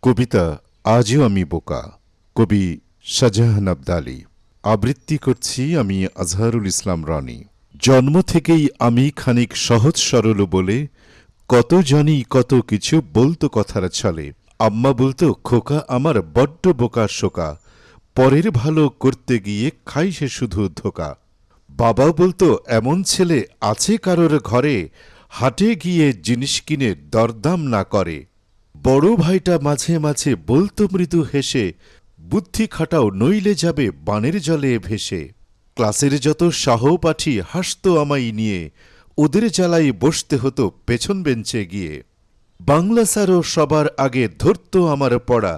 কবিতা আজও আমি বোকা। কবি শাহজাহান আবদালী। আবৃত্তি করছি আমি আজহারুল ইসলাম রনি। জন্ম থেকেই আমি খানিক সহজ সরল বলে কত জানি কত কিছু বলতো কথার ছলে। আম্মা বলতো খোকা আমার বড্ড বোকা শোকা, পরের ভালো করতে গিয়ে খাই সে শুধু ধোকা। বাবা বলতো এমন ছেলে আছে কারোর ঘরে, হাটে গিয়ে জিনিস কিনে দরদাম না করে। বড় ভাইটা মাঝে মাঝে বলতো মৃদু হেসে, বুদ্ধি খাটাও নইলে যাবে বানের জলে ভেসে। ক্লাসের যত সহপাঠী হাসত আমায় নিয়ে, ওদের জ্বালাই বসতে হতো পেছন বেঞ্চে গিয়ে। বাংলা স্যারও সবার আগে ধরত আমার পড়া,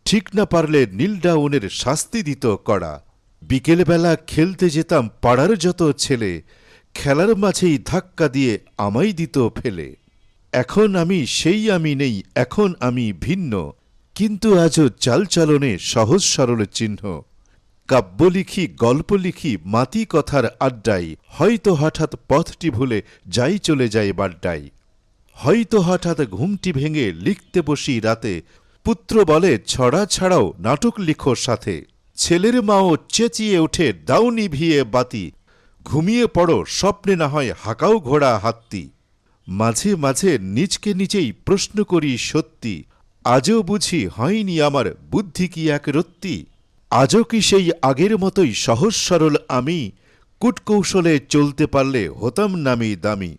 ঠিক না পারলে নীলডাউনের শাস্তি দিত কড়া। বিকেলবেলা খেলতে যেতাম পাড়ার যত ছেলে, খেলার মাঝেই ধাক্কা দিয়ে আমায় দিত ফেলে। এখন আমি সেই আমি নেই, এখন আমি ভিন্ন, কিন্তু আজও চালচলনে সহজ সরল চিহ্ন। কাব্য লিখি গল্প লিখি মাতি কথার আড্ডায়, হয়তো হঠাৎ পথটি ভুলে যাই চলে যাই বাড্ডায়। হয়তো হঠাৎ ঘুমটি ভেঙে লিখতে বসি রাতে, পুত্র বলে ছড়া ছাড়াও নাটক লিখো সাথে। ছেলের মাও চেঁচিয়ে ওঠে দাও নিভিয়ে বাতি, ঘুমিয়ে পড়ো স্বপ্নে না হয় হাঁকাও ঘোড়া হাত্তি। মাঝে মাঝে নিজকে নিজেই প্রশ্ন করি সত্যি, আজও বুঝি হয়নি আমার বুদ্ধি কি এক রত্তি। আজও কি সেই আগের মতোই সহজ সরল আমি, কূটকৌশলে চলতে পারলে হতাম নামি দামি।